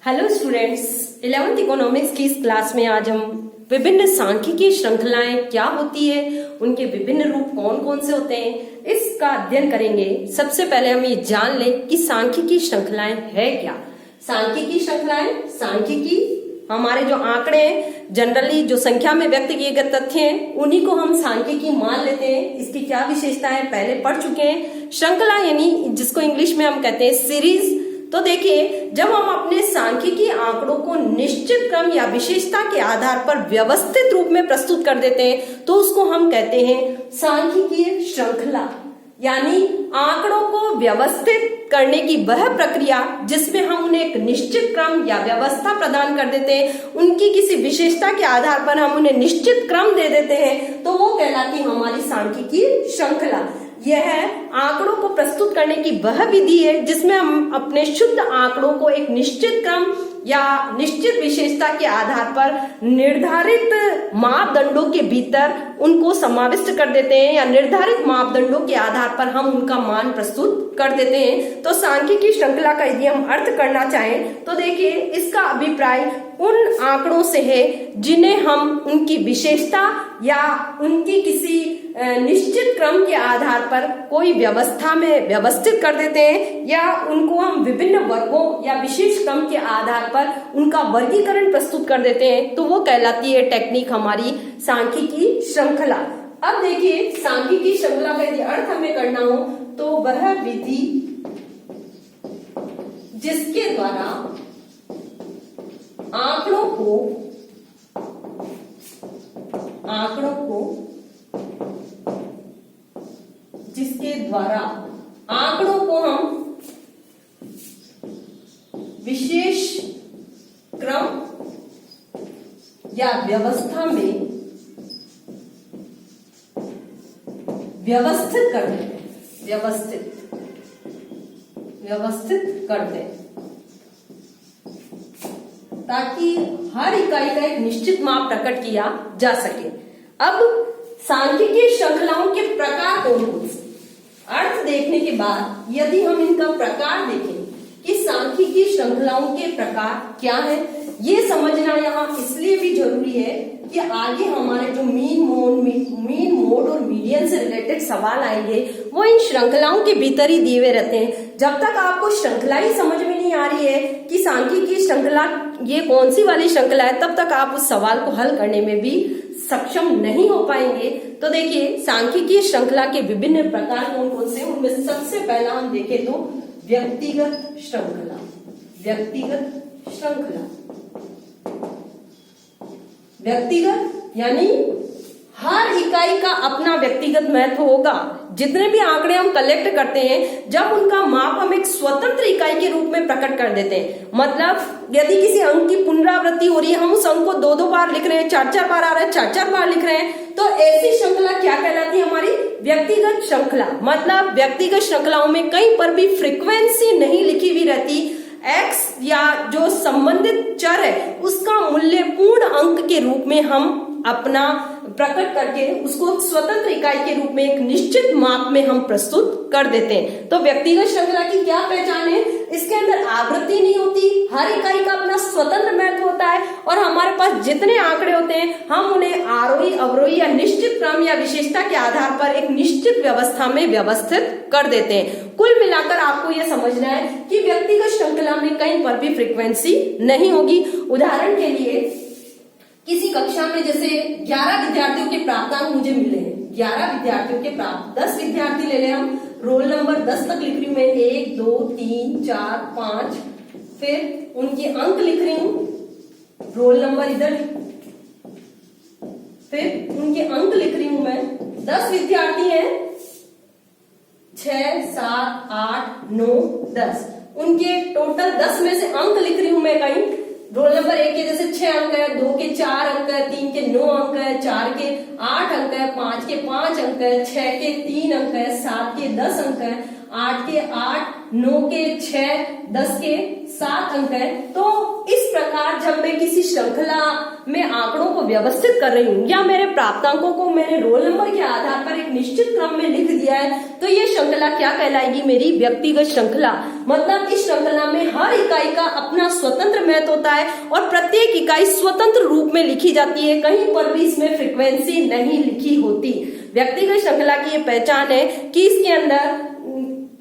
Hello students, 11th economics की इस class में आज हम विभिन्न सांख्यिकी श्रृंखलाएं क्या होती है, उनके विभिन्न रूप कौन कौन से होते हैं, इसका अध्ययन करेंगे। सबसे पहले हम ये जान लें कि सांख्यिकी श्रृंखलाएं है क्या। सांख्यिकी श्रृंखलाएं, सांख्यिकी हमारे जो आंकड़े हैं, जनरली जो संख्या में व्यक्त किए गए तथ्य हैं, उन्हीं को हम सांख्यिकी मान लेते हैं। इसकी क्या विशेषताएं पहले पढ़ चुके हैं। श्रृंखला यानी जिसको इंग्लिश में हम कहते हैं सीरीज। तो देखिए, जब हम अपने सांख्यिकी आंकड़ों को निश्चित क्रम या विशेषता के आधार पर व्यवस्थित रूप में प्रस्तुत कर देते हैं तो उसको हम कहते हैं सांख्यिकीय श्रृंखला। यानी आंकड़ों को व्यवस्थित करने की वह प्रक्रिया जिसमें हम उन्हें एक निश्चित क्रम या व्यवस्था प्रदान कर देते हैं, उनकी किसी विशेषता के आधार पर हम उन्हें निश्चित क्रम दे देते हैं, तो वो कहलाती हमारी सांख्यिकीय श्रृंखला। यह आंकड़ों को प्रस्तुत करने की वह विधि है जिसमें हम अपने शुद्ध आंकड़ों को एक निश्चित क्रम या निश्चित विशेषता के आधार पर निर्धारित मापदंडों के भीतर उनको समाविष्ट कर देते हैं या निर्धारित मापदंडों के आधार पर हम उनका मान प्रस्तुत कर देते हैं। तो सांख्यिकी श्रृंखला का यदि हम अर्थ करना चाहें तो देखिए, इसका अभिप्राय उन आंकड़ों से है जिन्हें हम उनकी विशेषता या उनकी किसी निश्चित क्रम के आधार पर कोई व्यवस्था में व्यवस्थित कर देते हैं या उनको हम विभिन्न वर्गों या विशेष क्रम के आधार पर उनका वर्गीकरण प्रस्तुत कर देते हैं, तो वो कहलाती है टेक्निक हमारी सांख्यिकी श्रृंखला। अब देखिए, सांख्यिकी श्रृंखला का यदि अर्थ हमें करना हो तो वह विधि जिसके द्वारा आंकड़ों को हम विशेष क्रम या व्यवस्था में व्यवस्थित करते हैं ताकि हर इकाई का एक निश्चित माप प्रकट किया जा सके। अब सांख्यिकी श्रृंखलाओं के प्रकार कौन कौन से, अर्थ देखने के बाद यदि हम इनका प्रकार देखें कि सांख्यिकी श्रृंखलाओं के प्रकार क्या है, ये समझना यहाँ इसलिए भी जरूरी है कि आगे हमारे जो मीन मोड और मीडियन से रिलेटेड सवाल आएंगे वो इन श्रृंखलाओं के भीतर ही दिए हुए रहते हैं। जब तक आपको श्रृंखला ही समझ में नहीं आ रही है कि सांख्यिकी श्रृंखला ये कौन सी वाली श्रृंखला है, तब तक आप उस सवाल को हल करने में भी सक्षम नहीं हो पाएंगे। तो देखिए, सांख्यिकी श्रृंखला के विभिन्न प्रकार कौन कौन से, उनमें सबसे पहला हम देखें तो व्यक्तिगत श्रृंखला। व्यक्तिगत यानी हर इकाई का अपना व्यक्तिगत महत्व होगा। जितने भी आंकड़े हम कलेक्ट करते हैं, जब उनका माप हम एक स्वतंत्र इकाई के रूप में प्रकट कर देते हैं, मतलब यदि किसी अंक की पुनरावृत्ति हो रही है, हम उस अंक को 2-2 बार लिख रहे हैं, 4-4 बार आ रहा है, 4-4 बार लिख रहे हैं, तो ऐसी श्रृंखला क्या कहलाती है, हमारी व्यक्तिगत श्रृंखला। मतलब व्यक्तिगत श्रृंखलाओं में कहीं पर भी फ्रीक्वेंसी नहीं लिखी हुई रहती। x या जो संबंधित चर है उसका मूल्य पूर्ण अंक के रूप में हम अपना प्रकट करके उसको स्वतंत्र इकाई के रूप में एक निश्चित माप में हम प्रस्तुत कर देते हैं। तो व्यक्तिगत श्रृंखला की क्या पहचान है, इसके अंदर आवृत्ति नहीं होती, हर इकाई का अपना स्वतंत्र महत्व होता है और हमारे पास जितने आंकड़े होते हैं हम उन्हें आरोही अवरोही या निश्चित क्रम या विशेषता के आधार पर एक निश्चित व्यवस्था में व्यवस्थित कर देते हैं। कुल मिलाकर आपको यह समझना है कि व्यक्तिगत श्रृंखला में कहीं पर भी फ्रीक्वेंसी नहीं होगी। उदाहरण के लिए, किसी कक्षा में जैसे 11 विद्यार्थियों के प्राप्तांक मुझे मिले हैं, 11 विद्यार्थियों के प्राप्त 10 विद्यार्थी ले लें हम, रोल नंबर 10 तक लिख रही हूं मैं, 1 2 3 4 5, फिर उनके अंक लिख रही हूं, रोल नंबर इधर, फिर उनके अंक लिख रही हूं मैं। 10 विद्यार्थी हैं, 6 7 8 9 10, उनके टोटल 10 में से अंक लिख रही हूं मैं कहीं। रोल नंबर 1 के जैसे 6 अंक है, 2 के 4 अंक है, 3 के 9 अंक है, 4 के 8 अंक है, 5 के 5 अंक है, 6 के 3 अंक है, 7 के 10 अंक है, 8 के 8, 9 के 6, 10 के 7 अंक है। तो इस प्रकार जब मैं किसी श्रृंखला में आंकड़ों को व्यवस्थित कर रही हूँ या मेरे प्राप्तांकों को मैंने रोल नंबर के आधार पर एक निश्चित क्रम में लिख दिया है, तो ये श्रृंखला क्या कहलाएगी? मेरी व्यक्तिगत श्रृंखला। मतलब इस श्रृंखला में हर इकाई का अपना स्वतंत्र महत्व होता है और प्रत्येक इकाई स्वतंत्र रूप में लिखी जाती है, कहीं पर भी इसमें फ्रीक्वेंसी नहीं लिखी होती। व्यक्तिगत श्रृंखला की ये पहचान है कि इसके अंदर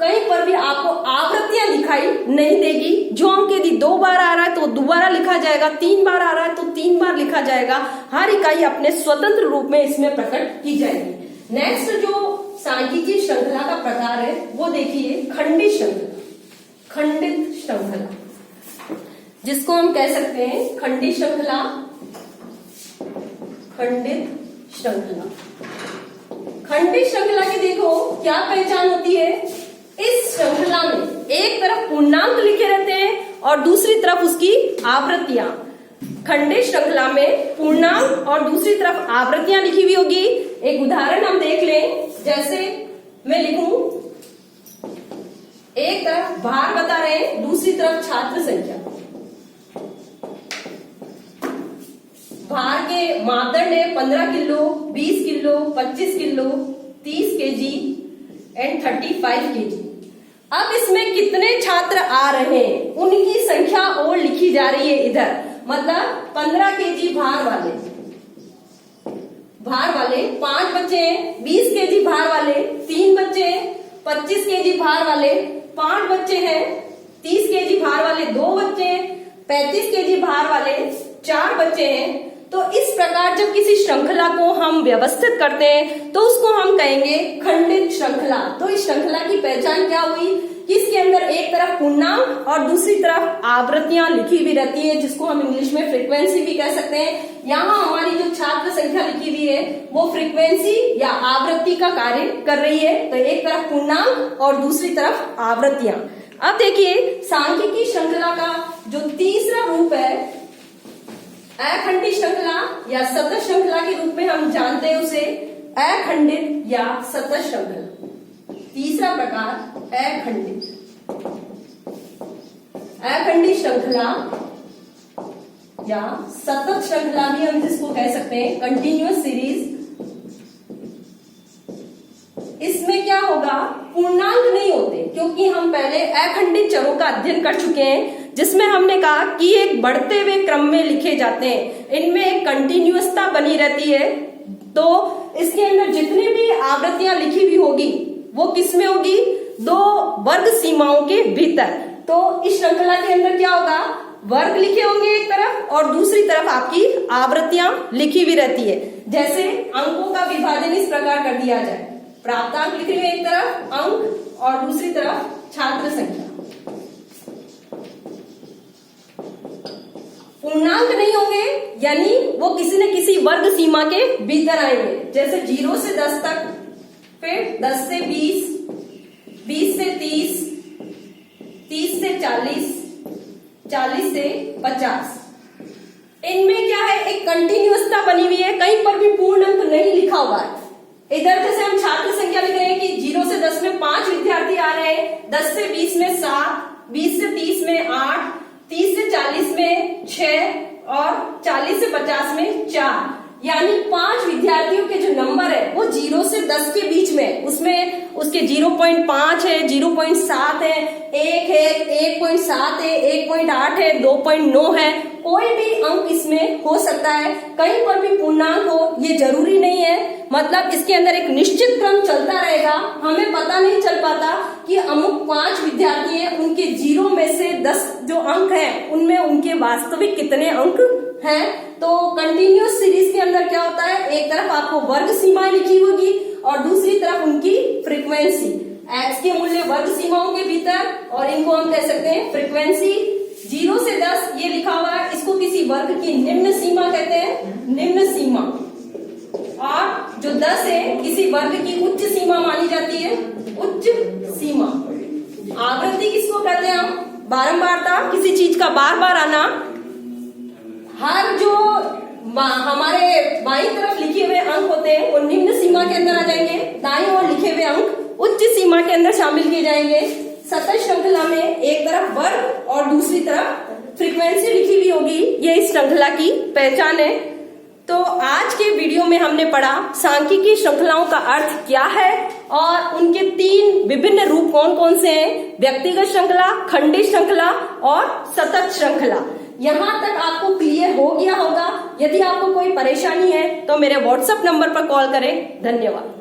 कहीं पर भी आपको आवृत्तियां दिखाई नहीं देगी। जो अंक यदि 2 बार आ रहा है तो दोबारा लिखा जाएगा, 3 बार आ रहा है तो 3 बार लिखा जाएगा। हर इकाई अपने स्वतंत्र रूप में इसमें प्रकट की जाएगी। नेक्स्ट जो सांख्यिकी श्रृंखला का प्रकार है वो देखिए खंडित श्रृंखला। खंडित श्रृंखला जिसको हम कह सकते हैं खंडित श्रृंखला। खंडित श्रृंखला, खंडित श्रृंखला की देखो क्या पहचान होती है? इस श्रृंखला में एक तरफ पूर्णांक लिखे रहते हैं और दूसरी तरफ उसकी आवृत्तियां। खंडित श्रृंखला में पूर्णांक और दूसरी तरफ आवृत्तियां लिखी हुई होगी। एक उदाहरण हम देख लें, जैसे मैं लिखूं, एक तरफ भार बता रहे हैं, दूसरी तरफ छात्र संख्या। भार के मापदंड है 15 kilo, 20 kilo, 25 kilo, 30 KG and 35 KG. अब इसमें कितने छात्र आ रहे हैं उनकी संख्या और लिखी जा रही है इधर। मतलब 15 केजी भार वाले 5 बच्चे हैं, 20 केजी भार वाले 3 बच्चे हैं, 25 केजी भार वाले 5 बच्चे हैं, 30 केजी भार वाले 2 बच्चे हैं, 35 केजी भार वाले 4 बच्चे हैं। तो इस प्रकार जब किसी श्रृंखला को हम व्यवस्थित करते हैं तो उसको हम कहेंगे खंडित श्रृंखला। तो इस श्रृंखला की पहचान क्या हुई कि इसके अंदर एक तरफ पूर्णांक और दूसरी तरफ आवृत्तियां लिखी हुई रहती है, जिसको हम इंग्लिश में फ्रीक्वेंसी भी कह सकते हैं। यहाँ हमारी जो छात्र संख्या लिखी हुई है वो फ्रीक्वेंसी या आवृत्ति का कार्य कर रही है। तो एक तरफ पूर्णांक और दूसरी तरफ आवृत्तियां। अब देखिए सांख्यिकी श्रृंखला का जो तीसरा रूप है अखंडित श्रृंखला या सतत श्रृंखला के रूप में हम जानते हैं उसे अखंडित या सतत श्रृंखला। तीसरा प्रकार अखंडित श्रृंखला या सतत श्रृंखला भी हम जिसको कह सकते हैं कंटिन्यूअस सीरीज। इसमें क्या होगा? पूर्णांक नहीं होते, क्योंकि हम पहले अखंडित चरों का अध्ययन कर चुके हैं जिसमें हमने कहा कि एक बढ़ते हुए क्रम में लिखे जाते हैं, इनमें एक कंटिन्यूअसता बनी रहती है। तो इसके अंदर जितनी भी आवृत्तियां लिखी हुई होगी वो किसमें होगी? 2 वर्ग सीमाओं के भीतर। तो इस श्रृंखला के अंदर क्या होगा? वर्ग लिखे होंगे एक तरफ और दूसरी तरफ आपकी आवृत्तियां लिखी हुई रहती है। जैसे अंकों का विभाजन इस प्रकार कर दिया जाए, प्राप्तांक लिखे हुए एक तरफ अंक और दूसरी तरफ छात्र संख्या। पूर्णांक नहीं होंगे यानी वो किसी न किसी वर्ग सीमा के भीतर आएंगे। जैसे 0 से 10 तक, फिर 10 से 20, 20 से 30, 30 से 40, 40 से 50। इनमें क्या है? एक कंटिन्यूअसता बनी हुई है, कहीं पर भी पूर्ण अंक नहीं लिखा हुआ है। इधर जैसे हम छात्र संख्या लिख रहे हैं कि 0 से 10 में 5 विद्यार्थी आ रहे हैं, 10 से 20 में 7, 20 से 30 में 8, 30 से 40 में 6 और 40 से 50 में 4। यानी 5 विद्यार्थियों के जो नंबर है वो 0 से 10 के बीच में, उसमें उसके 0.5 है, 0.7 है, 1 है, 1.7 है, 1.8 है, 2.9 है, कोई भी अंक इसमें हो सकता है। कहीं पर भी पूर्णांक हो ये जरूरी नहीं है। मतलब इसके अंदर एक निश्चित क्रम चलता रहेगा, हमें पता नहीं चल पाता कि अमुक 5 विद्यार्थी हैं, उनके 0 में से 10 जो अंक हैं उनमें उनके वास्तविक कितने अंक हैं। तो कंटिन्यूअस सीरीज के अंदर क्या होता है? एक तरफ आपको वर्ग सीमाएं लिखी होगी और दूसरी तरफ उनकी फ्रीक्वेंसी। एक्स के मूल्य वर्ग सीमाओं के भीतर और इनको हम कह सकते हैं फ्रीक्वेंसी। 0 से 10 ये लिखा हुआ है, इसको किसी वर्ग की निम्न सीमा कहते हैं, निम्न सीमा। और जो 10 है किसी वर्ग की उच्च सीमा मानी जाती है, उच्च सीमा। आवृत्ति किसको कहते हैं हम? बारंबारता, किसी चीज का बार बार आना। हर जो हमारे बाईं तरफ लिखे हुए अंक होते हैं वो निम्न सीमा के अंदर आ जाएंगे, दाईं ओर लिखे हुए अंक उच्च सीमा के अंदर शामिल किए जाएंगे। सतत श्रृंखला में एक तरफ वर्ग और दूसरी तरफ फ्रीक्वेंसी लिखी हुई होगी, ये इस श्रृंखला की पहचान है। तो आज के वीडियो में हमने पढ़ा सांख्यिकी श्रृंखलाओं का अर्थ क्या है और उनके 3 विभिन्न रूप कौन कौन से हैं, व्यक्तिगत श्रृंखला, खंडित श्रृंखला और सतत श्रृंखला। यहाँ तक आपको क्लियर हो गया होगा। यदि आपको कोई परेशानी है तो मेरे व्हाट्सएप नंबर पर कॉल करें। धन्यवाद।